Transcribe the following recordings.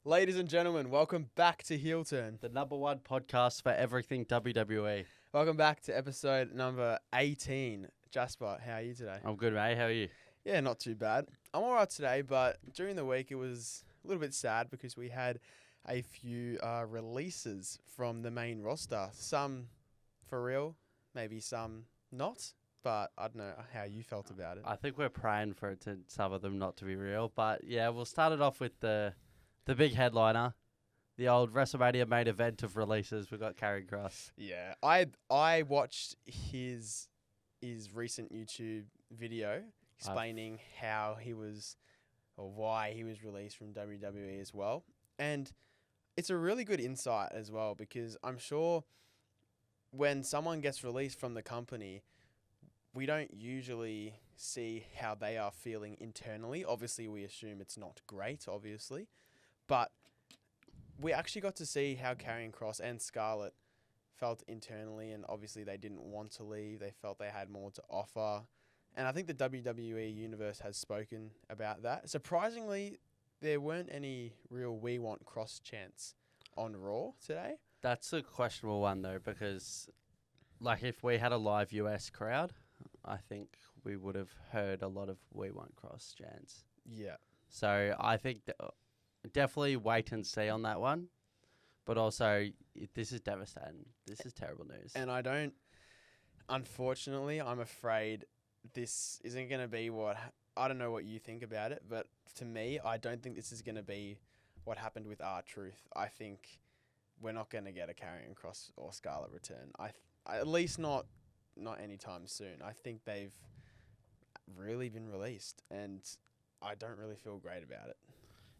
Ladies and gentlemen, welcome back to Heel Turn. The number one podcast for everything WWE. Welcome back to episode number 18. Jasper, how are you today? I'm good, mate. How are you? Yeah, not too bad. I'm alright today, but during the week it was a little bit sad because we had a few releases from the main roster. Some for real, maybe some not, but I don't know how you felt about it. I think we're praying for it to some of them not to be real. But yeah, we'll start it off with the big headliner, the old WrestleMania main event of releases. We've got Karrion Kross. Yeah, I watched his recent YouTube video explaining how he was or why he was released from WWE as well. And it's a really good insight as well because I'm sure when someone gets released from the company, we don't usually see how they are feeling internally. Obviously, we assume it's not great, obviously. But we actually got to see how Karrion Kross and Scarlett felt internally, and obviously they didn't want to leave. They felt they had more to offer. And I think the WWE Universe has spoken about that. Surprisingly, there weren't any real "We Want Kross" chants on Raw today. That's a questionable one, though, because like if we had a live US crowd, I think we would have heard a lot of "We Want Kross" chants. Yeah. So I think definitely wait and see on that one. But also, this is devastating. This is terrible news. And unfortunately, I'm afraid this isn't going to be I don't know what you think about it, but to me, I don't think this is going to be what happened with R-Truth. I think we're not going to get a Karrion Kross or Scarlett return. At least not anytime soon. I think they've really been released, and I don't really feel great about it.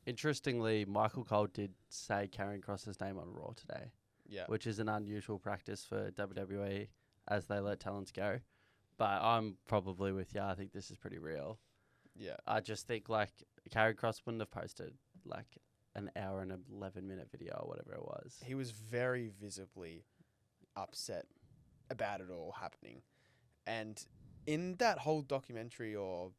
Interestingly, Michael Cole did say Karrion Kross's name on Raw today. Yeah. Which is an unusual practice for WWE as they let talents go. But I'm probably with you. I think this is pretty real. Yeah. I just think, Karrion Kross wouldn't have posted, an hour and 11-minute video or whatever it was. He was very visibly upset about it all happening. And in that whole documentary or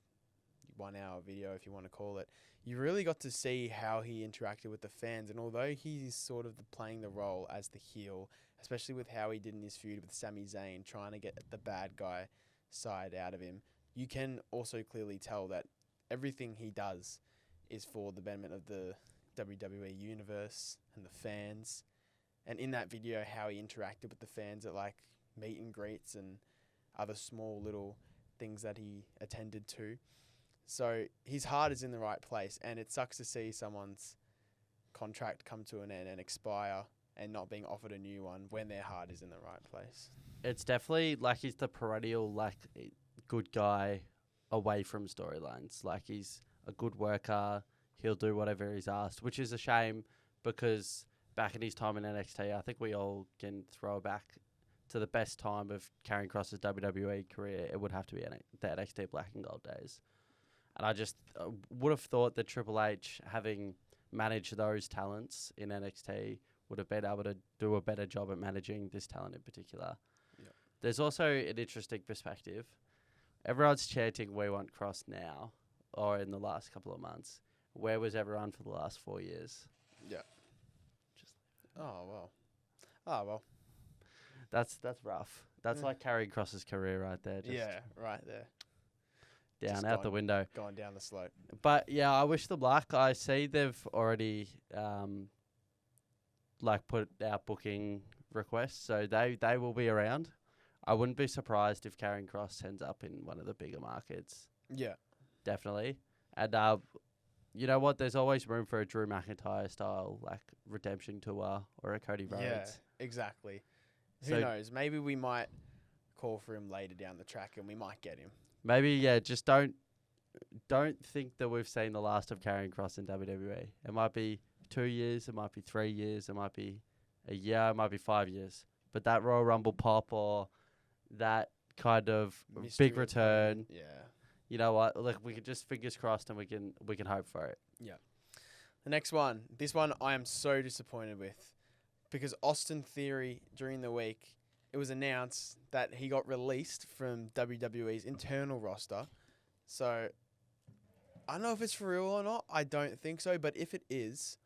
1 hour video, if you want to call it, you really got to see how he interacted with the fans. And although he's sort of playing the role as the heel, especially with how he did in his feud with Sami Zayn, trying to get the bad guy side out of him, you can also clearly tell that everything he does is for the betterment of the WWE Universe and the fans. And in that video, how he interacted with the fans at meet and greets and other small little things that he attended to. So his heart is in the right place, and it sucks to see someone's contract come to an end and expire and not being offered a new one when their heart is in the right place. It's definitely he's the perennial good guy away from storylines. He's a good worker. He'll do whatever he's asked, which is a shame because back in his time in NXT, I think we all can throw back to the best time of Karrion Kross's WWE career. It would have to be the NXT Black and Gold days. And I just would have thought that Triple H, having managed those talents in NXT, would have been able to do a better job at managing this talent in particular. Yep. There's also an interesting perspective. Everyone's chanting "We Want Kross" now, or in the last couple of months. Where was everyone for the last 4 years? Yeah. Just Oh well. That's rough. That's like Karrion Kross's career right there. Just right there. down out the window. Going down the slope. But yeah, I wish them luck. I see they've already put out booking requests, so they will be around. I wouldn't be surprised if Karrion Kross ends up in one of the bigger markets. Yeah. Definitely. And you know what? There's always room for a Drew McIntyre style redemption tour or a Cody Rhodes. Yeah, exactly. Who knows? Maybe we might call for him later down the track and we might get him. Maybe, just don't think that we've seen the last of Karrion Kross in WWE. It might be 2 years, it might be 3 years, it might be a year, it might be 5 years. But that Royal Rumble pop or that kind of Mystery big return, Yeah. you know what? We can just fingers crossed and we can hope for it. Yeah. The next one. This one I am so disappointed with because Austin Theory during the week, it was announced that he got released from WWE's internal roster. So I don't know if it's for real or not. I don't think so. But if it is,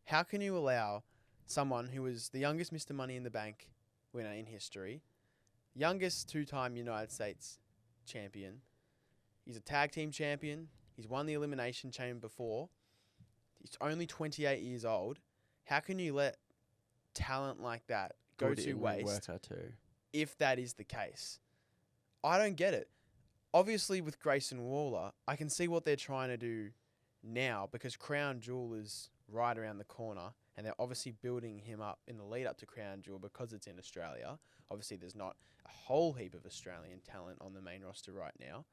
How can you allow someone who was the youngest Mr. Money in the Bank winner in history, youngest 2-time United States champion, he's a tag team champion, he's won the Elimination Chamber before, he's only 28 years old. How can you let talent like that go to waste if that is the case? I don't get it. Obviously, with Grayson Waller, I can see what they're trying to do now because Crown Jewel is right around the corner and they're obviously building him up in the lead up to Crown Jewel because it's in Australia. Obviously, there's not a whole heap of Australian talent on the main roster right now.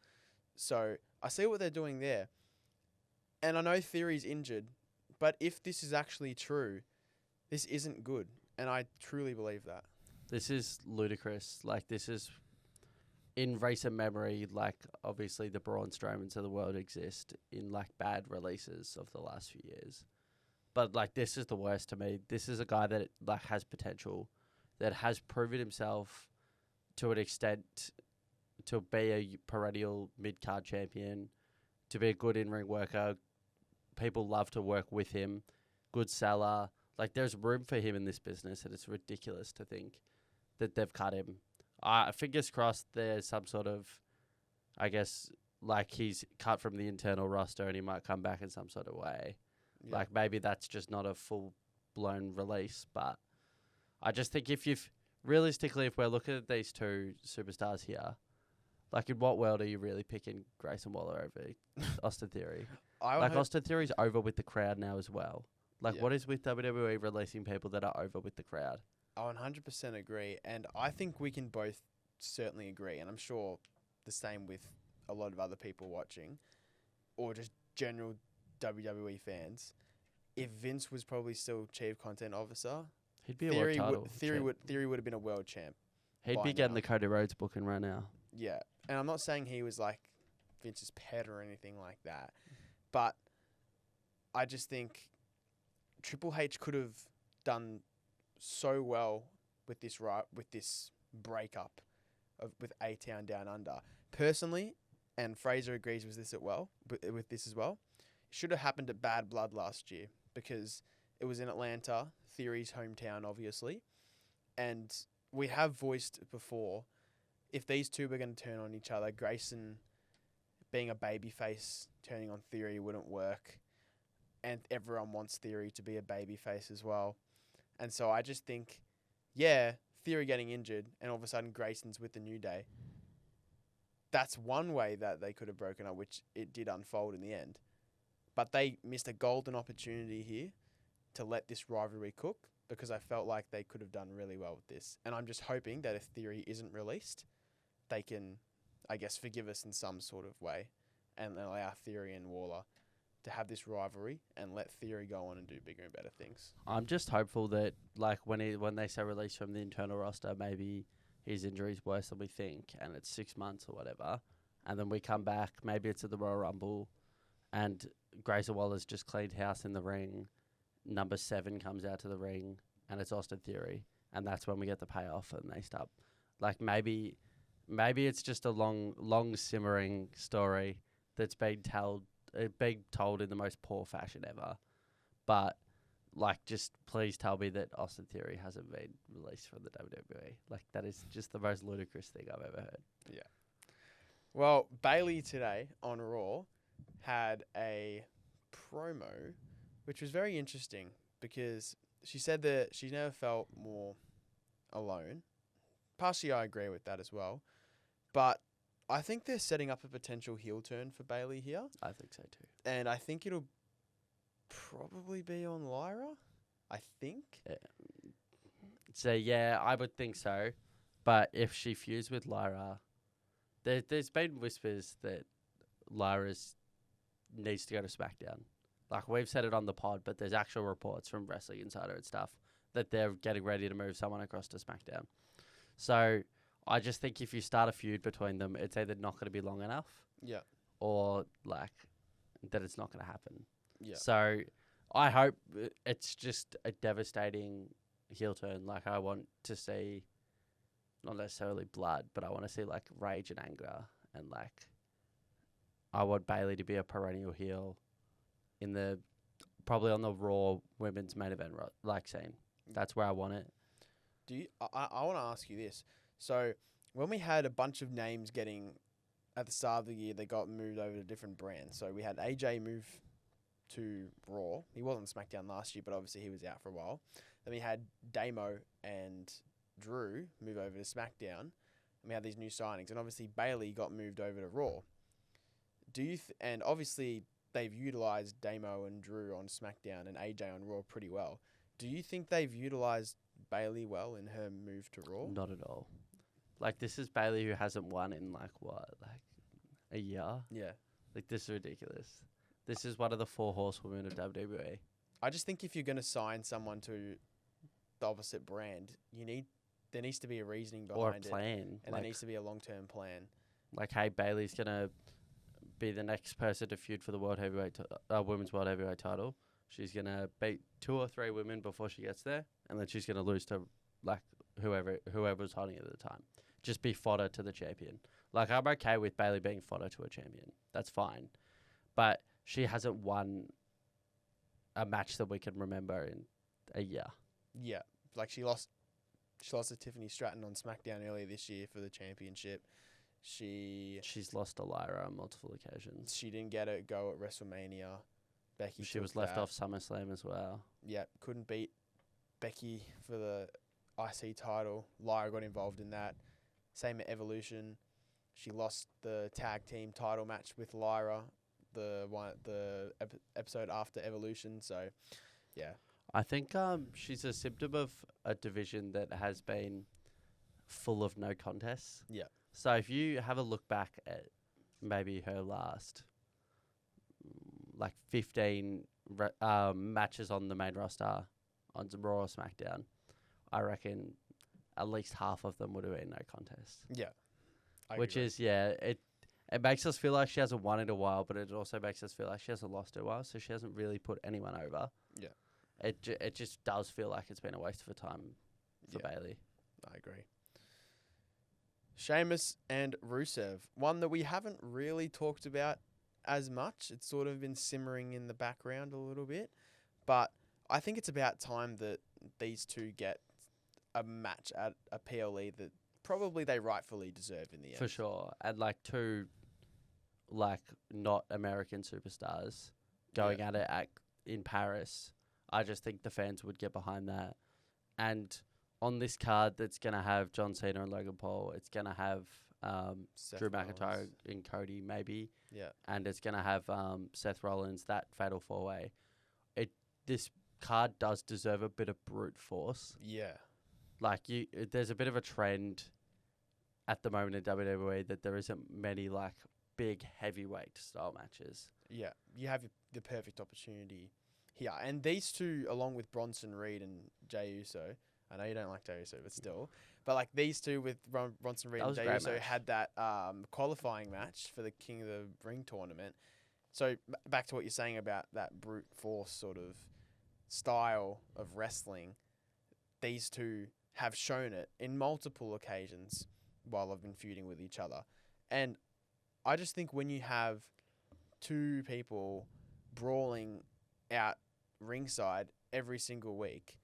So I see what they're doing there. And I know Theory's injured, but if this is actually true, this isn't good. And I truly believe that. This is ludicrous. Like, this is... In recent memory, like, obviously the Braun Strowmans of the world exist in, like, bad releases of the last few years. But, like, this is the worst to me. This is a guy that, like, has potential, that has proven himself to an extent to be a perennial mid-card champion, to be a good in-ring worker. People love to work with him. Good seller. Like, there's room for him in this business, and it's ridiculous to think that they've cut him. Fingers crossed there's some sort of, I guess, like he's cut from the internal roster and he might come back in some sort of way. Yeah. Like maybe that's just not a full-blown release, but I just think if realistically, if we're looking at these two superstars here, like in what world are you really picking Grayson Waller over Austin Theory? Austin Theory's over with the crowd now as well. Like what is with WWE releasing people that are over with the crowd? I 100% agree, and I think we can both certainly agree, and I'm sure the same with a lot of other people watching, or just general WWE fans. If Vince was probably still chief content officer, he'd be a world title. Theory would have been a world champ. He'd be getting the Cody Rhodes booking right now. Yeah, and I'm not saying he was like Vince's pet or anything like that, but I just think Triple H could have done so well with this breakup with A-Town Down Under. Personally, and Fraser agrees with this as well, it should have happened at Bad Blood last year because it was in Atlanta, Theory's hometown, obviously. And we have voiced before, if these two were going to turn on each other, Grayson being a babyface turning on Theory wouldn't work. And everyone wants Theory to be a babyface as well. And so I just think, Theory getting injured and all of a sudden Grayson's with the New Day. That's one way that they could have broken up, which it did unfold in the end. But they missed a golden opportunity here to let this rivalry cook because I felt like they could have done really well with this. And I'm just hoping that if Theory isn't released, they can, I guess, forgive us in some sort of way and allow Theory and Waller to have this rivalry and let Theory go on and do bigger and better things. I'm just hopeful that, like, when they say release from the internal roster, maybe his injury's worse than we think, and it's 6 months or whatever, and then we come back, maybe it's at the Royal Rumble, and Grayson Waller's just cleaned house in the ring, number 7 comes out to the ring, and it's Austin Theory, and that's when we get the payoff, and they start, like, maybe it's just a long simmering story that's being told in the most poor fashion ever. But, like, just please tell me that Austin Theory hasn't been released from the WWE. Like, that is just the most ludicrous thing I've ever heard. Yeah. Well, Bayley today on Raw had a promo, which was very interesting because she said that she never felt more alone. Partially, I agree with that as well. But I think they're setting up a potential heel turn for Bayley here. I think so too. And I think it'll probably be on Lyra. I think. So, yeah, I would think so. But if she feuds with Lyra, there's been whispers that Lyra needs to go to SmackDown. Like, we've said it on the pod, but there's actual reports from Wrestling Insider and stuff that they're getting ready to move someone across to SmackDown. So I just think if you start a feud between them, it's either not going to be long enough, or like that it's not going to happen. Yeah. So I hope it's just a devastating heel turn. Like, I want to see not necessarily blood, but I want to see like rage and anger, and like I want Bayley to be a perennial heel in the probably on the Raw women's main event, like scene. That's where I want it. Do you? I want to ask you this. So when we had a bunch of names getting at the start of the year, they got moved over to different brands. So we had AJ move to Raw. He wasn't SmackDown last year, but obviously he was out for a while. Then we had Damo and Drew move over to SmackDown. And we had these new signings, and obviously Bayley got moved over to Raw. Do you? And obviously they've utilized Damo and Drew on SmackDown and AJ on Raw pretty well. Do you think they've utilized Bayley well in her move to Raw? Not at all. Like, this is Bayley who hasn't won in, like, what? Like, a year? Yeah. Like, this is ridiculous. This is one of the 4 horsewomen of WWE. I just think if you're going to sign someone to the opposite brand, there needs to be a reasoning behind Or a plan. it. And there needs to be a long-term plan. Like, hey, Bayley's going to be the next person to feud for the women's world heavyweight title. She's going to beat 2 or 3 women before she gets there. And then she's going to lose to, like, whoever's holding it at the time. Just be fodder to the champion. Like, I'm okay with Bayley being fodder to a champion. That's fine. But she hasn't won a match that we can remember in a year. Yeah. Like, she lost to Tiffany Stratton on SmackDown earlier this year for the championship. She's lost to Lyra on multiple occasions. She didn't get a go at WrestleMania. She was left off SummerSlam as well. Yeah, couldn't beat Becky for the IC title. Lyra got involved in that. Same at Evolution. She lost the tag team title match with Lyra, the episode after Evolution. So, yeah. I think she's a symptom of a division that has been full of no contests. Yeah. So if you have a look back at maybe her last, like 15 matches on the main roster on Raw or SmackDown, I reckon at least half of them would have been no contest. Yeah. Which is, it makes us feel like she hasn't won in a while, but it also makes us feel like she hasn't lost in a while, so she hasn't really put anyone over. Yeah. It just does feel like it's been a waste of time for Bayley. I agree. Sheamus and Rusev, one that we haven't really talked about as much. It's sort of been simmering in the background a little bit, but I think it's about time that these two get a match at a PLE that probably they rightfully deserve in the end. For sure. And like 2 like not American superstars going at it in Paris. I just think the fans would get behind that. And on this card that's going to have John Cena and Logan Paul, it's going to have Drew McIntyre and Cody maybe. Yeah. And it's going to have Seth Rollins, that fatal 4-way. This card does deserve a bit of brute force. Yeah. Like, there's a bit of a trend at the moment in WWE that there isn't many, like, big heavyweight style matches. Yeah. You have the perfect opportunity here. And these two, along with Bronson Reed and Jey Uso, I know you don't like Jey Uso, but still. But, like, these two with Bronson Reed and Jey Uso match. had that qualifying match for the King of the Ring tournament. So, back to what you're saying about that brute force sort of style of wrestling, these two have shown it in multiple occasions while they've been feuding with each other. And I just think when you have 2 people brawling out ringside every single week,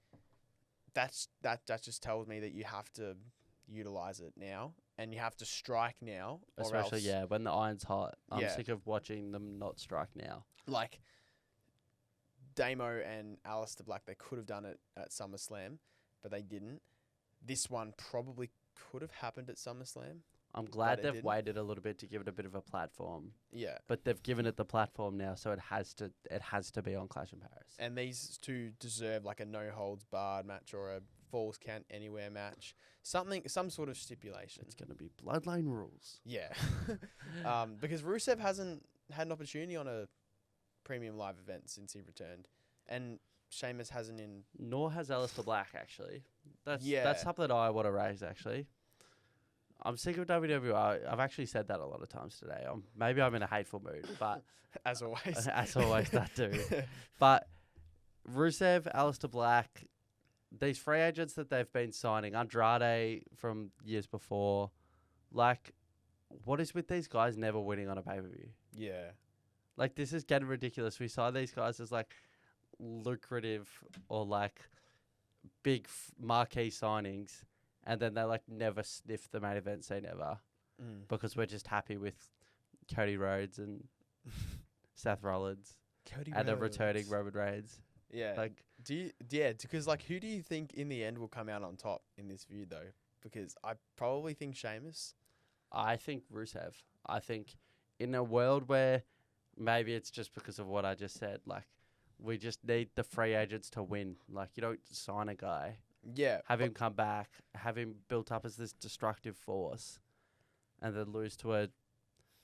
that just tells me that you have to utilize it now and you have to strike now. Especially, when the iron's hot. I'm Yeah. sick of watching them not strike now. Like, Damo and Aleister Black, they could have done it at SummerSlam, but they didn't. This one probably could have happened at SummerSlam. I'm glad But it they've didn't. waited a little bit to give it a bit of a platform. Yeah. But they've given it the platform now, so it has to be on Clash in Paris. And these two deserve like a no holds barred match or a falls count anywhere match. Some sort of stipulation. It's going to be Bloodline rules. Yeah. Because Rusev hasn't had an opportunity on a premium live event since he returned. And Sheamus hasn't in... Nor has Aleister Black, actually. That's Yeah. something I want to raise, actually. I'm sick of WWE. I've actually said that a lot of times today. Maybe I'm in a hateful mood, but... As always. As always, that too. But Rusev, Aleister Black, these free agents that they've been signing, Andrade from years before, like, what is with these guys never winning on a pay-per-view? Yeah. Like, this is getting ridiculous. We saw these guys as, like, lucrative or like big marquee signings, and then they like never sniff the main event scene ever because we're just happy with Cody Rhodes and Seth Rollins and a returning Roman Reigns. Yeah. Like, Because like, who do you think in the end will come out on top in this feud though? Because I probably think Sheamus. I think Rusev. I think in a world where maybe it's just because of what I just said, like, we just need the free agents to win. Like, you don't sign a guy, have him come back, have him built up as this destructive force, and then lose to a...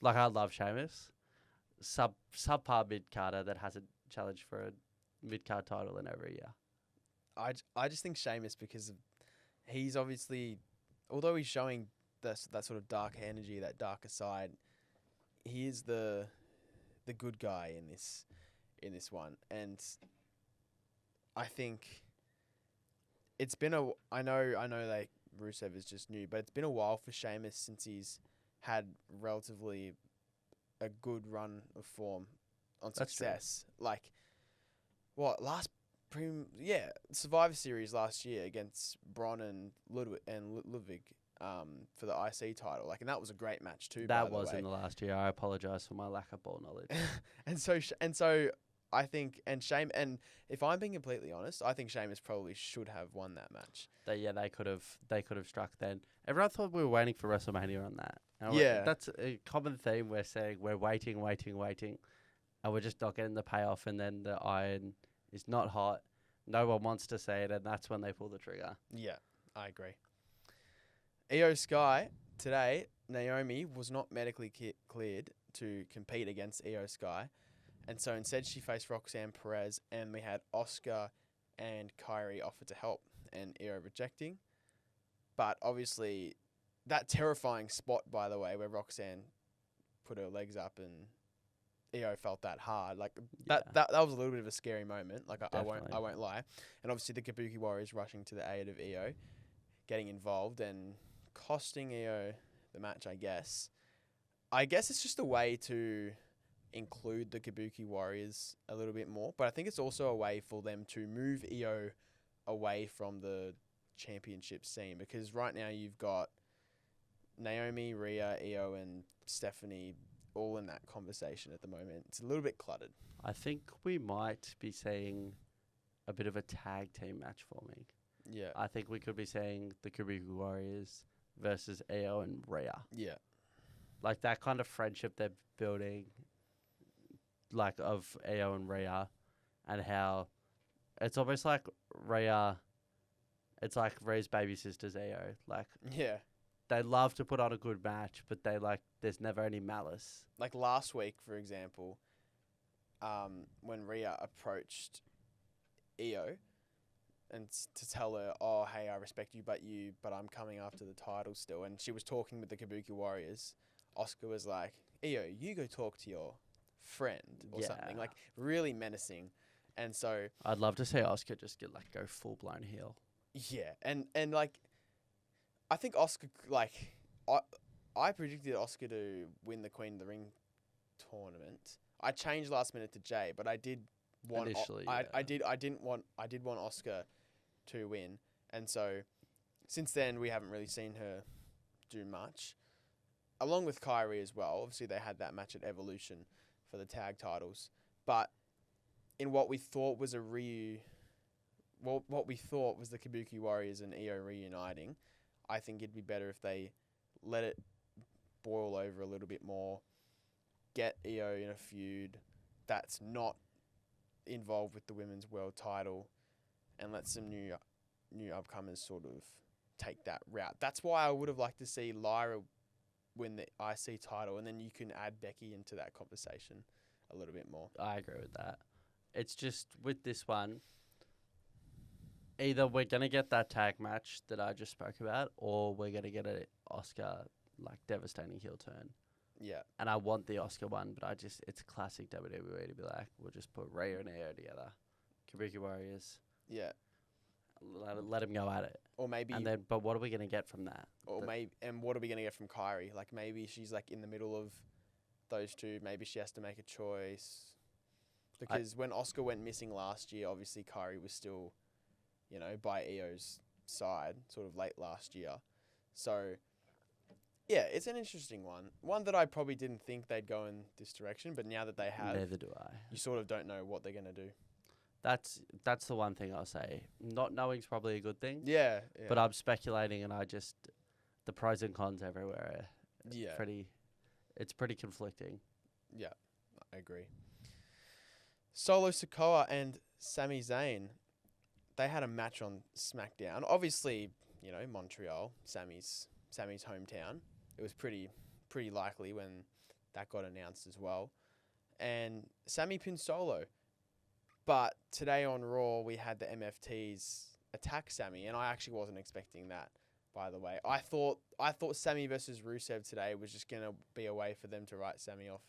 Like, I love Sheamus. Subpar mid-carder that hasn't challenged for a mid-card title in over a year. I just think Sheamus because he's obviously... Although he's showing that sort of dark energy, that darker side, he is the good guy in this one, and I think it's been I know like Rusev is just new, but it's been a while for Sheamus since he's had relatively a good run of form on success. Like Survivor Series last year against Braun and Ludwig for the IC title, like, and that was a great match too. That was in the last year. I apologize for my lack of ball knowledge. and so I think, and if I'm being completely honest, I think Sheamus probably should have won that match. They could have struck then. Everyone thought we were waiting for WrestleMania on that. And that's a common theme. We're saying we're waiting, and we're just not getting the payoff. And then the iron is not hot. No one wants to say it, and that's when they pull the trigger. Yeah, I agree. Io Sky, today, Naomi was not medically cleared to compete against Io Sky. And so instead she faced Roxanne Perez, and we had Asuka and Kairi offer to help, and Io rejecting. But obviously, that terrifying spot, by the way, where Roxanne put her legs up and Io felt that hard. Like, that was a little bit of a scary moment. Like, I won't lie. And obviously the Kabuki Warriors rushing to the aid of Io, getting involved and costing Io the match, I guess. I guess it's just a way to include the Kabuki Warriors a little bit more, but I think it's also a way for them to move Io away from the championship scene, because right now you've got Naomi, Rhea, Io, and Stephanie all in that conversation at the moment. It's a little bit cluttered. I think we might be seeing a bit of a tag team match forming. Yeah. I think we could be seeing the Kabuki Warriors versus Io and Rhea. Yeah. Like, that kind of friendship they're building, like, of Io and Rhea, and how it's almost like Rhea, it's like Rhea's baby sister's Io. Like, yeah, they love to put on a good match, but there's never any malice. Like last week, for example, when Rhea approached Io and to tell her, oh, hey, I respect you, but I'm coming after the title still. And she was talking with the Kabuki Warriors. Asuka was like, Io, you go talk to your friend or something. Like, really menacing. And so I'd love to see Asuka just go full-blown heel. Yeah. And like, I think Asuka, like, I predicted Asuka to win the Queen of the Ring tournament. I changed last minute to Jay, but I did want initially. I did want Asuka to win, and so since then we haven't really seen her do much. Along with Kairi as well. Obviously they had that match at Evolution for the tag titles, but in what we thought was what we thought was the Kabuki Warriors and Io reuniting, I think it'd be better if they let it boil over a little bit more, get Io in a feud that's not involved with the women's world title, and let some new upcomers sort of take that route. That's why I would have liked to see Lyra win the IC title, and then you can add Becky into that conversation a little bit more. I agree with that. It's just with this one, either we're going to get that tag match that I just spoke about, or we're going to get a Asuka, like, devastating heel turn. Yeah. And I want the Asuka one, but it's classic WWE to be like, we'll just put Rhea and Io together. Kabuki Warriors. Yeah. Let them go at it. Or maybe... And then, but what are we going to get from that? Or and what are we going to get from Kairi? Like, maybe she's, like, in the middle of those two. Maybe she has to make a choice. Because when Oscar went missing last year, obviously Curry was still, by EO's side, sort of late last year. So, yeah, it's an interesting one. One that I probably didn't think they'd go in this direction, but now that they have, Neither do I. you sort of don't know what they're going to do. That's the one thing I'll say. Not knowing's probably a good thing. Yeah. But I'm speculating, and the pros and cons everywhere Yeah. It's pretty conflicting. Yeah, I agree. Solo Sikoa and Sami Zayn, they had a match on SmackDown. Obviously, Montreal, Sami's hometown. It was pretty likely when that got announced as well. And Sami pinned Solo. But today on Raw, we had the MFTs attack Sami, and I actually wasn't expecting that, by the way. I thought Sami versus Rusev today was just going to be a way for them to write Sami off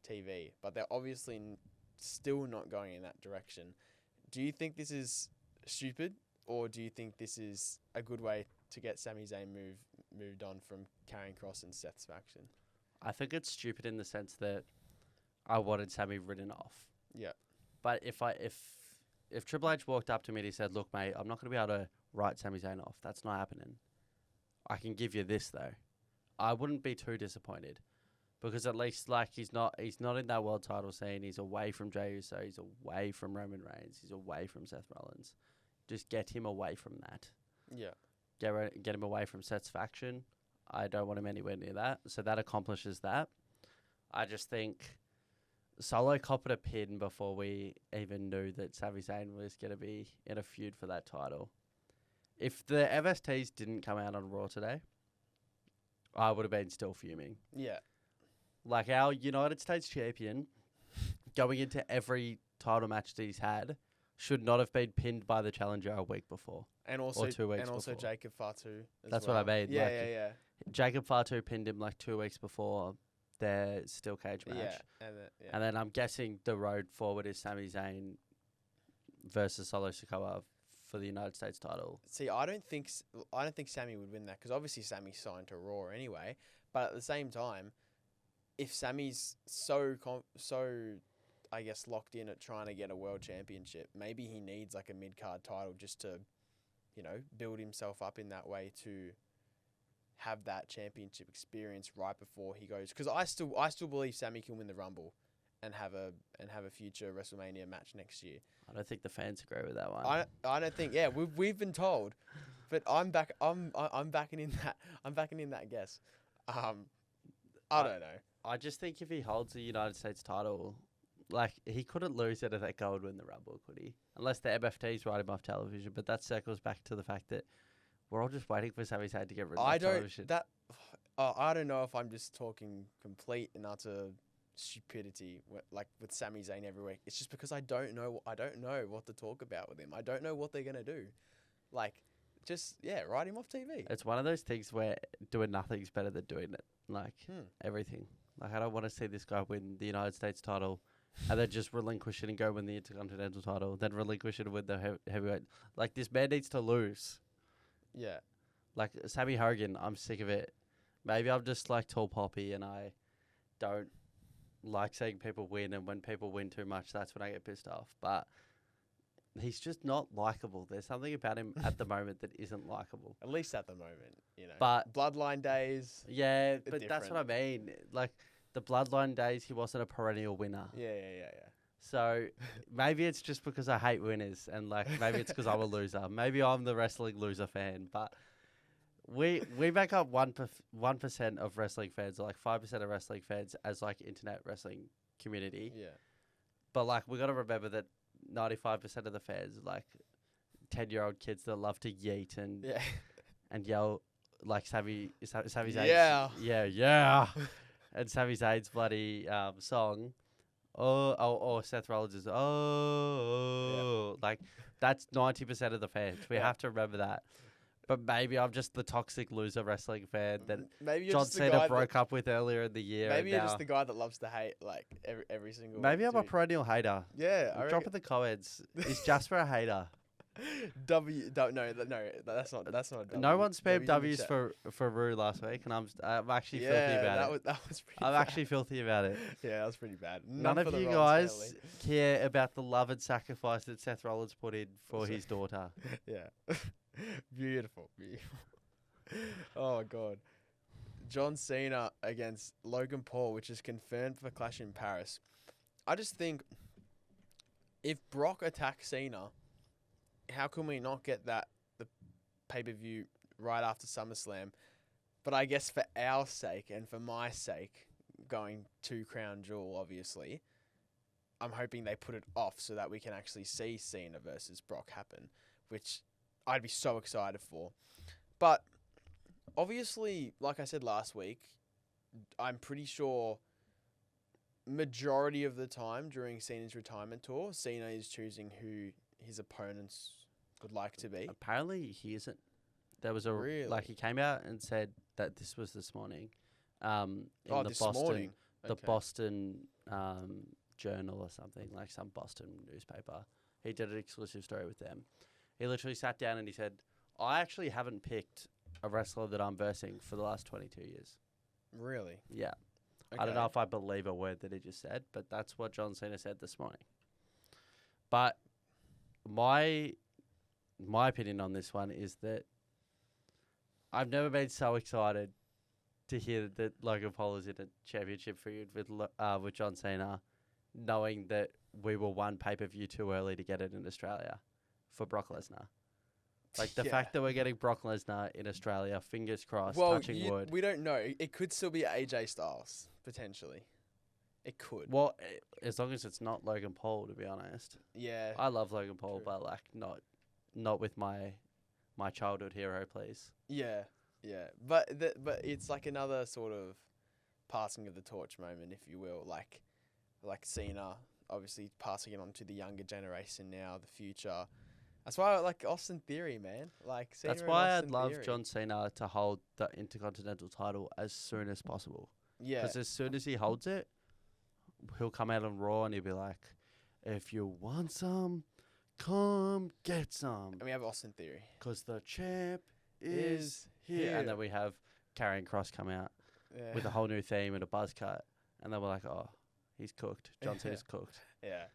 TV. But they're obviously still not going in that direction. Do you think this is stupid, or do you think this is a good way to get Sami Zayn moved on from Karrion Kross and Seth's faction? I think it's stupid in the sense that I wanted Sami written off. Yeah. But if Triple H walked up to me and he said, "Look, mate, I'm not going to be able to write Sami Zayn off. That's not happening. I can give you this though," I wouldn't be too disappointed, because at least he's not in that world title scene. He's away from Jey Uso. He's away from Roman Reigns. He's away from Seth Rollins. Just get him away from that. Yeah. Get him away from Seth's faction. I don't want him anywhere near that. So that accomplishes that. I just think Solo copped a pin before we even knew that Sami Zayn was going to be in a feud for that title. If the MSTs didn't come out on Raw today, I would have been still fuming. Yeah. Like, our United States champion, going into every title match that he's had, should not have been pinned by the challenger a week before. And also, or 2 weeks and also before. Jacob Fatu. That's what I mean. Yeah, like, yeah. Jacob Fatu pinned him 2 weeks before their steel cage match. Yeah, and then I'm guessing the road forward is Sami Zayn versus Solo Sikoa for the United States title. See, I don't think Sami would win that, because obviously Sami signed to Raw anyway. But at the same time, if Sami's so I guess locked in at trying to get a world championship, maybe he needs a mid-card title just to, build himself up in that way to have that championship experience right before he goes. Because I still believe Sami can win the Rumble and have a future WrestleMania match next year. I don't think the fans agree with that one. I don't think. Yeah, we've been told, but I'm backing in that guess. I don't know. I just think if he holds the United States title, he couldn't lose it if that guy would win the Rumble, could he? Unless the MFTs write him off television. But that circles back to the fact that we're all just waiting for Sami Zayn to get rid of television. I don't know if I'm just talking complete and utter stupidity with Sami Zayn every week. It's just because I don't know what to talk about with him. I don't know what they're gonna do. Write him off TV. It's one of those things where doing nothing's better than doing it. Everything. I don't want to see this guy win the United States title and then just relinquish it and go win the Intercontinental title, then relinquish it and win the heavyweight. This man needs to lose. Yeah. Sammy Hogan, I'm sick of it. Maybe I'm just tall poppy and I don't like seeing people win, and when people win too much, that's when I get pissed off. But he's just not likable. There's something about him at the moment that isn't likable. At least at the moment, But Bloodline days. Yeah, but that's what I mean. The Bloodline days, he wasn't a perennial winner. Yeah. So maybe it's just because I hate winners, and maybe it's because I'm a loser. Maybe I'm the wrestling loser fan. But we make up 1% of wrestling fans, or 5% of wrestling fans as internet wrestling community. Yeah. But we got to remember that 95% of the fans are 10-year-old kids that love to yeet and yell Sami Zayn's yeah. And Sami Zayn's bloody song. Or Seth Rollins' that's 90% of the fans. We have to remember that. But maybe I'm just the toxic loser wrestling fan that John Cena broke up with earlier in the year. Maybe you're just the guy that loves to hate every single. Maybe I'm a perennial hater. Yeah, Drop in the comments. Is Jasper a hater? That's not a W. No one spammed in the W's chat. for Rue last week, and I'm actually filthy Yeah, about it. that was pretty I'm bad. actually filthy about it. Yeah, that was pretty bad. None for of the you Rollins guys family. care about the love and sacrifice that Seth Rollins put in for his daughter. Yeah. Beautiful. Oh, God. John Cena against Logan Paul, which is confirmed for Clash in Paris. I just think if Brock attacks Cena, how can we not get the pay-per-view right after SummerSlam? But I guess for our sake and for my sake, going to Crown Jewel, obviously, I'm hoping they put it off so that we can actually see Cena versus Brock happen, which I'd be so excited for. But obviously, like I said last week, I'm pretty sure majority of the time during Cena's retirement tour, Cena is choosing who his opponents would like to be. Apparently, he isn't. There was Really? he came out and said that this was this morning. In the this Boston, morning. the Okay. Boston Journal or something, like some Boston newspaper. He did an exclusive story with them. He literally sat down and he said, "I actually haven't picked a wrestler that I'm versing for the last 22 years." Really? Yeah. Okay. I don't know if I believe a word that he just said, but that's what John Cena said this morning. But my opinion on this one is that I've never been so excited to hear that Logan Paul is in a championship feud with John Cena, knowing that we were one pay-per-view too early to get it in Australia for Brock Lesnar. Like, the fact that we're getting Brock Lesnar in Australia, fingers crossed, touching wood. We don't know. It could still be AJ Styles, potentially. It could. Well, as long as it's not Logan Paul, to be honest. Yeah. I love Logan Paul, True. but, like, not with my childhood hero, please. Yeah. Yeah. But it's like another sort of passing of the torch moment, if you will. Like Cena, obviously passing it on to the younger generation now, the future. That's why I like Austin Theory, man. Like Cena That's and why Austin I'd love Theory. John Cena to hold the Intercontinental title as soon as possible. Yeah. Because as soon as he holds it, he'll come out on Raw and he'll be like, "If you want some, come get some." And we have Austin Theory. Because the champ is here. And then we have Karrion Kross come out Yeah. with a whole new theme and a buzz cut. And then we're like, "Oh, he's cooked. John Cena's cooked. Yeah.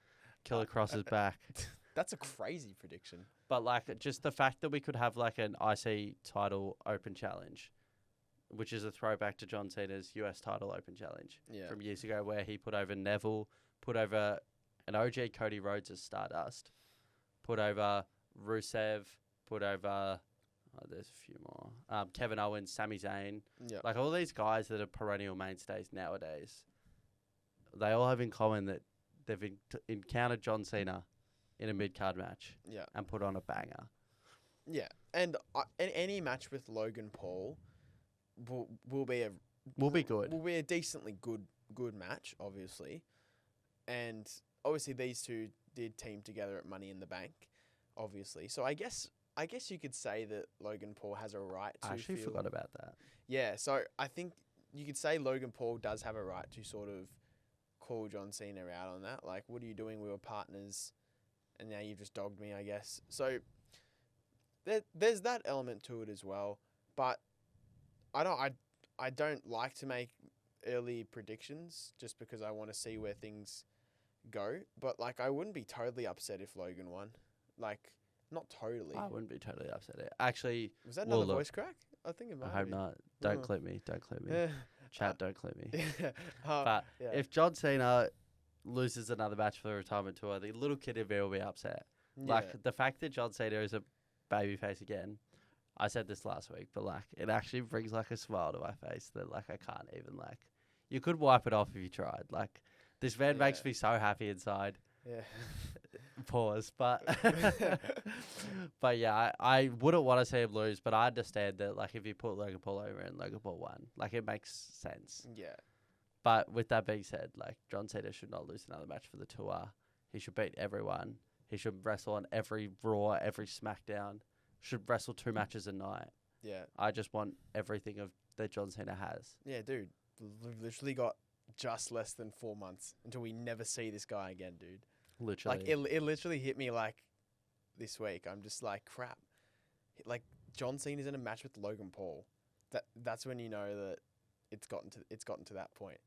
Killer Cross is back." That's a crazy prediction. But, like, just the fact that we could have, like, an IC title open challenge, which is a throwback to John Cena's US title open challenge Yeah. from years ago, where he put over Neville, put over an OG Cody Rhodes as Stardust, put over Rusev, put over, there's a few more, Kevin Owens, Sami Zayn. Yeah. Like, all these guys that are perennial mainstays nowadays, they all have in common that they've encountered John Cena in a mid-card match Yeah. and put on a banger. Yeah. And any match with Logan Paul will be a Will be good. Will be a decently good match, obviously. And obviously these two did team together at Money in the Bank, obviously. So I guess you could say that Logan Paul has a right to I actually feel, forgot about that. Yeah, so I think you could say Logan Paul does have a right to sort of call John Cena out on that. Like, what are you doing? We were partners, and now you've just dogged me, I guess. So there's that element to it as well. But I don't like to make early predictions just because I want to see where things go. But, like, I wouldn't be totally upset if Logan won. Like, not totally. I wouldn't be totally upset. Actually, Was that well, another look, voice crack? I think it might I hope be. not. Don't Oh. clip me. Don't clip me. Yeah. Chat, don't clip me. But But if John Cena loses another match for the retirement tour, the little kid in me will be upset. Like, the fact that John Cena is a babyface again, I said this last week, but, like, it actually brings, like, a smile to my face that, like, I can't even, like, you could wipe it off if you tried. Like, this man makes Yeah. me so happy inside. yeah. Pause, but but yeah, I wouldn't want to see him lose, but I understand that, like, if you put Logan Paul over and Logan Paul won, like, it makes sense. Yeah. But with that being said, like, John Cena should not lose another match for the tour. He should beat everyone. He should wrestle on every Raw, every SmackDown. Should wrestle 2 matches a night. Yeah. I just want everything that John Cena has. Yeah, dude. We've literally got just less than 4 months until we never see this guy again, dude. Literally. Like, it literally hit me like this week, I'm just like, crap. Like, John Cena's in a match with Logan Paul. That's when you know that it's gotten to that point.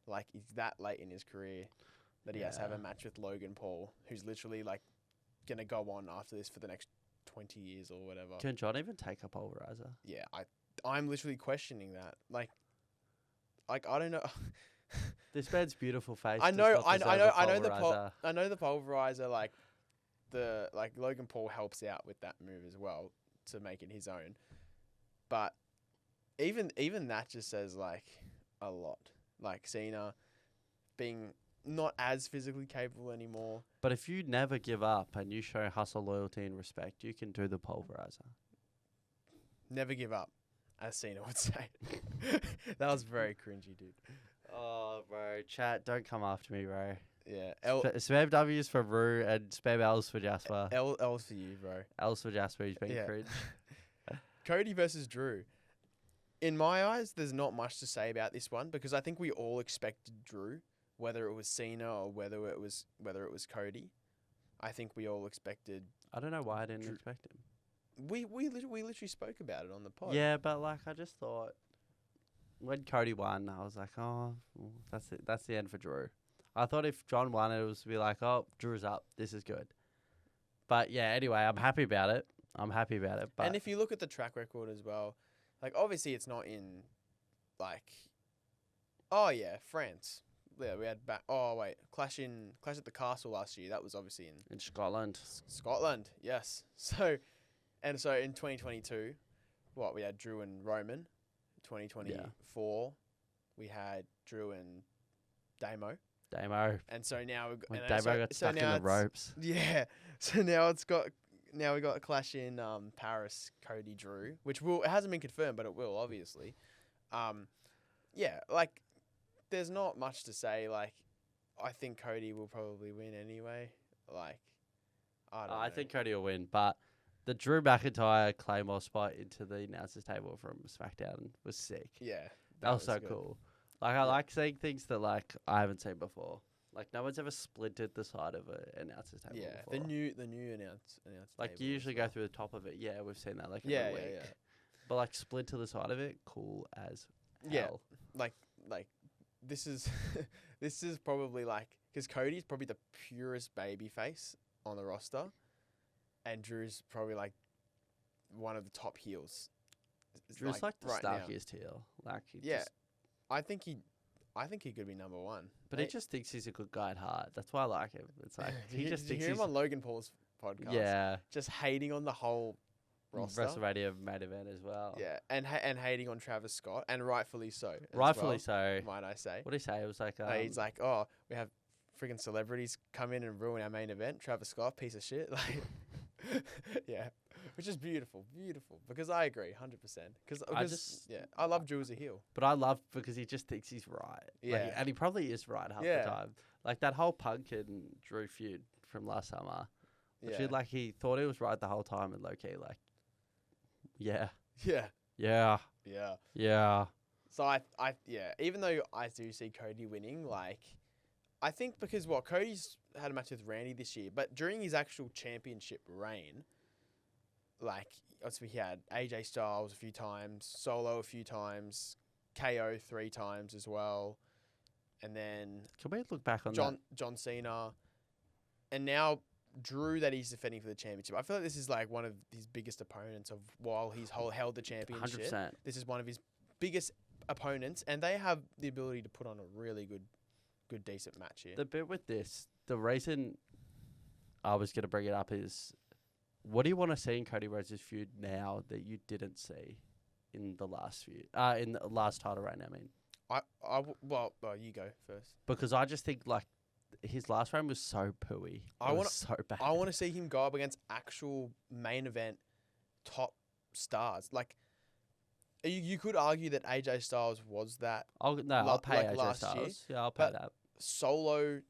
Like, he's that late in his career that he has to have a match with Logan Paul, who's literally like gonna go on after this for the next 20 years or whatever. Can John even take a pulverizer? Yeah, I'm literally questioning that. Like I don't know. This man's beautiful face. I know the pulverizer. pulverizer. Like Logan Paul helps out with that move as well to make it his own. But even that just says like a lot. Like Cena being not as physically capable anymore. But if you never give up and you show hustle, loyalty, and respect, you can do the pulverizer. Never give up, as Cena would say. That was very cringy, dude. Oh, bro. Chat, don't come after me, bro. Yeah. Spam W's for Rue and spam L's for Jasper. L's for you, bro. L's for Jasper, he's being cringe. Cody versus Drew. In my eyes, there's not much to say about this one because I think we all expected Drew, whether it was Cena or whether it was Cody. I think we all expected. I don't know why I didn't expect him. We literally spoke about it on the pod. Yeah, but like I just thought when Cody won, I was like, oh, that's it. That's the end for Drew. I thought if John won, it was to be like, oh, Drew's up. This is good. But yeah, anyway, I'm happy about it. But and if you look at the track record as well, like obviously it's not in, like, oh yeah, France. Yeah, we had Clash at the Castle last year. That was obviously in Scotland. Scotland, yes. So in 2022, we had Drew and Roman. 2024, we had Drew and Damo. And so now Damo got stuck in the ropes. Yeah. So now we got a clash in Paris, Cody Drew, which it hasn't been confirmed, but it will obviously. Yeah, like there's not much to say. Like I think Cody will probably win anyway. Like I don't know. I think Cody will win, but the Drew McIntyre Claymore spot into the announcers table from SmackDown was sick. Yeah, that was so cool. Like I like seeing things that like I haven't seen before. Like no one's ever splintered the side of an announcer's table before. the new announce like table you usually go through the top of it. Yeah, we've seen that like every week. Yeah. But like splinter the side of it, cool as hell. Yeah, like this is this is probably like because Cody's probably the purest baby face on the roster, and Drew's probably like one of the top heels. Drew's like the stockiest heel. Like I think he could be number one. But he just thinks he's a good guy at heart. That's why I like him. It's like he just thinks. Did you hear him on Logan Paul's podcast? Yeah, just hating on the whole roster. WrestleMania main event as well. Yeah, and hating on Travis Scott, and rightfully so. So, might I say? What did he say? It was like he's like, oh, we have friggin' celebrities come in and ruin our main event. Travis Scott, piece of shit. Like, yeah, which is beautiful, because I agree, 100%. I love Drew as a heel. But I love because he just thinks he's right. Yeah, like, and he probably is right half the time. Like that whole Punk and Drew feud from last summer. I feel like he thought he was right the whole time, and low key, like, yeah. So even though I do see Cody winning, like, I think because Cody's had a match with Randy this year, but during his actual championship reign, like, obviously he had AJ Styles a few times, Solo a few times, KO 3 times as well, and then can we look back on John Cena, and now Drew that he's defending for the championship. I feel like this is like one of his biggest opponents of while he's held the championship. 100%. This is one of his biggest opponents, and they have the ability to put on a really good decent match here. The bit with this, the reason I was going to bring it up is, what do you want to see in Cody Rhodes' feud now that you didn't see in the last feud? In the last title reign, I mean. Well, you go first. Because I just think like his last reign was so pooey. So bad. I want to see him go up against actual main event top stars. Like, you could argue that AJ Styles was that. I'll pay AJ Styles. Yeah, I'll pay that. Solo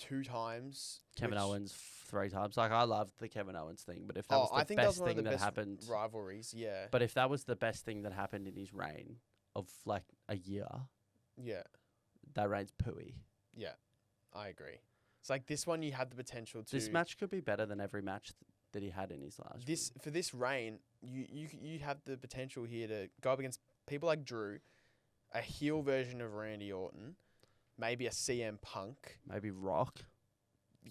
2 times. Kevin Owens 3 times. Like, I love the Kevin Owens thing, but if that was the best thing that happened, rivalries, yeah. But if that was the best thing that happened in his reign of like a year, that reign's pooey. Yeah, I agree. It's like this one, you had the potential to. This match could be better than every match that he had in his last. For this reign, you have the potential here to go up against people like Drew, a heel version of Randy Orton, maybe a CM Punk, maybe Rock.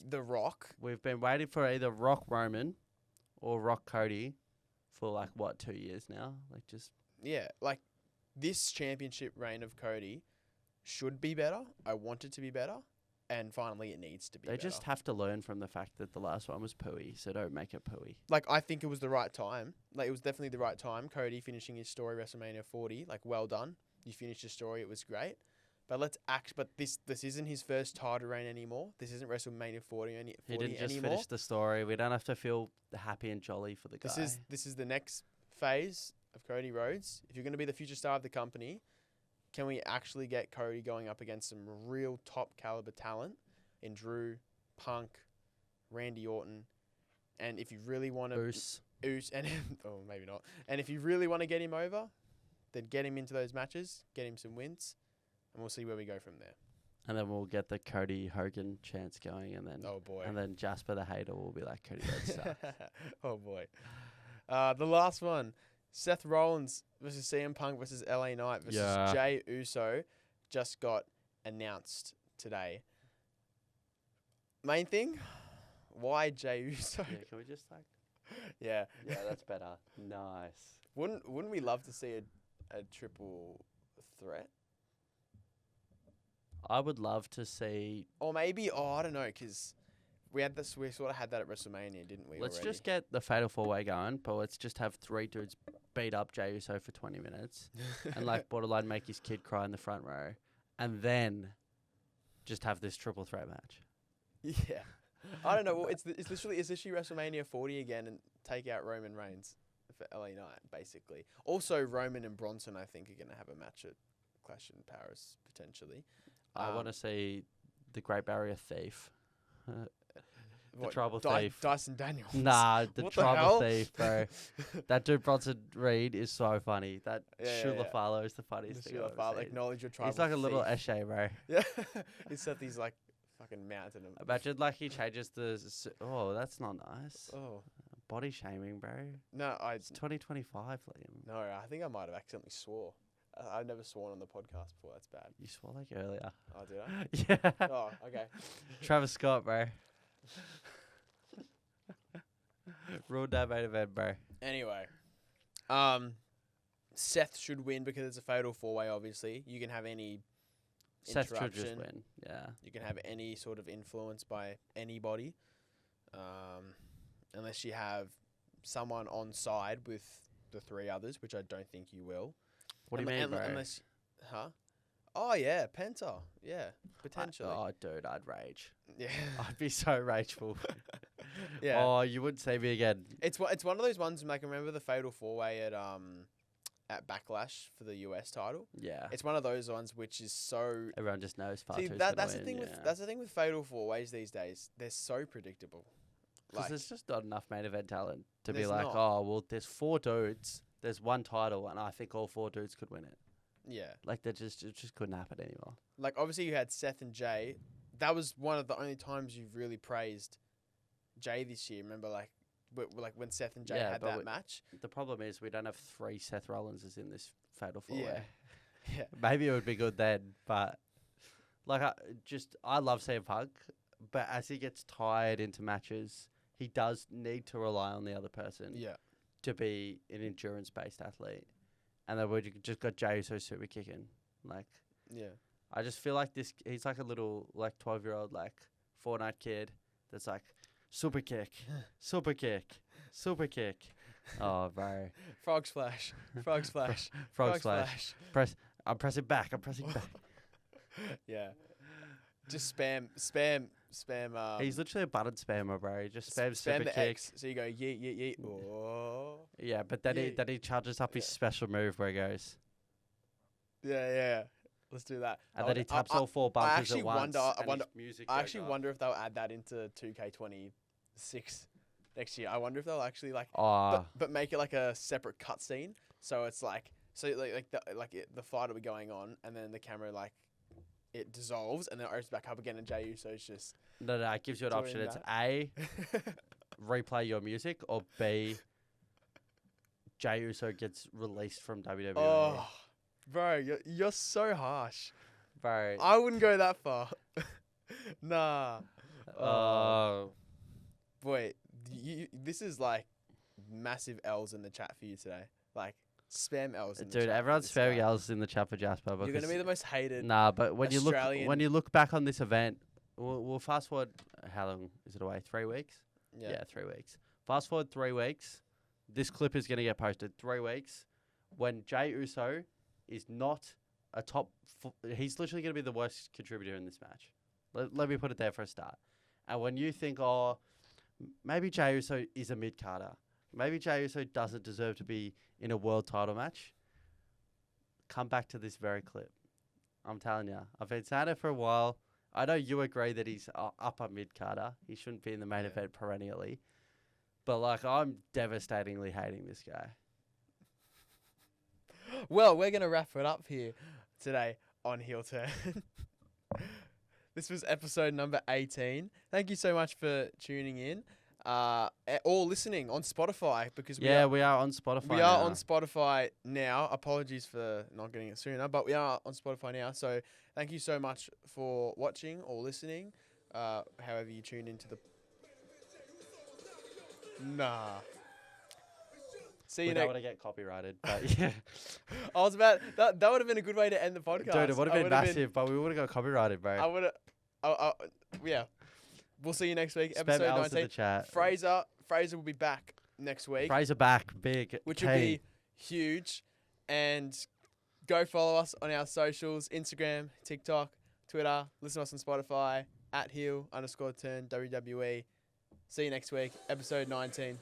The Rock. We've been waiting for either Rock Roman or Rock Cody for like 2 years now. Like this championship reign of Cody should be better. I want it to be better, and finally it needs to be. They better. just have to learn from the fact that the last one was pooey, so don't make it pooey. Like I think it was the right time. Like it was definitely the right time. Cody finishing his story WrestleMania 40. Like well done. You finished your story. It was great. But But this isn't his first title reign anymore. This isn't WrestleMania 40 anymore. He didn't just finish the story. We don't have to feel happy and jolly for the guy. This is the next phase of Cody Rhodes. If you're going to be the future star of the company, can we actually get Cody going up against some real top caliber talent in Drew, Punk, Randy Orton, and if you really want to Oos, and maybe not. And if you really want to get him over, then get him into those matches, get him some wins. And we'll see where we go from there. and then we'll get the Cody Hogan chants going, and then Oh boy. and then Jasper the hater will be like Cody Rhodes sucks. Oh boy. The last one. Seth Rollins versus CM Punk versus LA Knight versus Jey Uso just got announced today. Main thing, why Jey Uso? Yeah, can we just like? Yeah. Yeah, that's better. Nice. Wouldn't we love to see a triple threat? I would love to see. Or maybe, I don't know, because we sort of had that at WrestleMania, didn't we? Let's already? just get the Fatal 4-Way going, but let's just have 3 dudes beat up Jey Uso for 20 minutes and like borderline make his kid cry in the front row, and then just have this triple threat match. Yeah. I don't know. Well, it's literally WrestleMania 40 again and take out Roman Reigns for LA Knight, basically. Also, Roman and Bronson, I think, are going to have a match at Clash in Paris, potentially. I want to see the Great Barrier Thief. What, Trouble Thief. Dyson Daniels. Nah, the What the Trouble hell? Thief, bro. That dude Bronson Reed is so funny. That Yeah, Shulafalo is the funniest thing I've ever Father, seen. acknowledge your tribal He's like a little thief. Eshe, bro. Yeah. He's set these, like, fucking mountain. Imagine like he changes the. Oh, that's not nice. Oh. Body shaming, bro. No, It's 2025, Liam. No, I think I might have accidentally swore. I've never sworn on the podcast before. That's bad. You swore like earlier. Oh, did I? Yeah. Oh, okay. Travis Scott, bro. Ruled that main event, bro. Anyway, Seth should win because it's a fatal 4-way. Obviously, you can have any Seth should interruption. just win. Yeah. You can have any sort of influence by anybody, unless you have someone on side with the 3 others, which I don't think you will. What do you mean, bro? Unless, huh? Oh yeah, Penta. Yeah, potentially. Oh, dude, I'd rage. Yeah. I'd be so rageful. Yeah. Oh, you wouldn't see me again. It's one of those ones. Like, remember the fatal 4-way at Backlash for the US title? Yeah. It's one of those ones which is so. Everyone just knows far See, two's that's gonna the win, thing yeah. that's the thing with fatal 4-ways these days. They're so predictable. Because there's just not enough main event talent to be There's like, not. oh, well, there's 4 dudes, there's 1 title, and I think all 4 dudes could win it. yeah, Like, it just couldn't happen anymore. like obviously you had Seth and Jay. That was one of the only times you've really praised Jay this year. Remember, like when Seth and Jay Yeah, had but that match. The problem is we don't have 3 Seth Rollinses in this Fatal 4-Way. Yeah, yeah, Maybe it would be good then, but like I love CM Punk, but as he gets tired into matches, he does need to rely on the other person yeah. to be an endurance-based athlete, and then we just got Jey Uso super kicking. Like, Yeah. I just feel like he's like a little like 12-year-old like Fortnite kid that's like super kick, super kick, super kick. Oh, bro. Frog splash. Frog splash. Frog splash. I'm pressing back. Yeah. Just spam. He's literally a button spammer, bro. He just spams spam super the kick. X. So you go yeet, yeet, yeet. Oh. Yeah, but then he charges up his special move where he goes, Yeah. Let's do that. and then he taps all 4 bumpers actually at once. I and wonder- his music I goes actually off. wonder if they'll add that into 2K26 next year. I wonder if they'll actually like, Oh, but make it like a separate cutscene. So it's like, the fight will be going on, and then the camera like it dissolves, and then it opens back up again, and Jey Uso's just no, it gives you an doing option. It's that. A, replay your music, or B, Jey Uso gets released from WWE. Oh, bro, you're so harsh. Bro. I wouldn't go that far. Nah. Boy, this is like massive L's in the chat for you today. Like spam L's in the chat. Dude, everyone's spamming L's in the chat for Jasper. You're gonna be the most hated. Nah, but when Australian- you look back on this event, we'll fast forward. How long is it away? 3 weeks. Yeah. 3 weeks. Fast forward 3 weeks. This clip is gonna get posted 3 weeks when Jey Uso is not a top. He's literally gonna be the worst contributor in this match. Let me put it there for a start. And when you think, oh, maybe Jey Uso is a mid-carder. Maybe Jey Uso doesn't deserve to be in a world title match. Come back to this very clip. I'm telling you. I've been saying it for a while. I know you agree that he's upper mid-carder. He shouldn't be in the main event perennially. But, like, I'm devastatingly hating this guy. Well, we're going to wrap it up here today on Heel Turn. This was episode number 18. Thank you so much for tuning in. Or listening on Spotify, because we are on Spotify. We are on Spotify now. Apologies for not getting it sooner, but we are on Spotify now. So thank you so much for watching or listening. However you tuned into the. Nah. See you We next. don't want to get copyrighted, but yeah. I was about that. That would have been a good way to end the podcast. Dude, it would have been massive, but we would have got copyrighted, bro. I would have. Yeah. We'll see you next week. Spam Episode L's in 19. the chat. Fraser will be back next week. Fraser back, big. Which will be huge. And go follow us on our socials, Instagram, TikTok, Twitter. Listen to us on Spotify, @heel_turn WWE. See you next week, episode 19.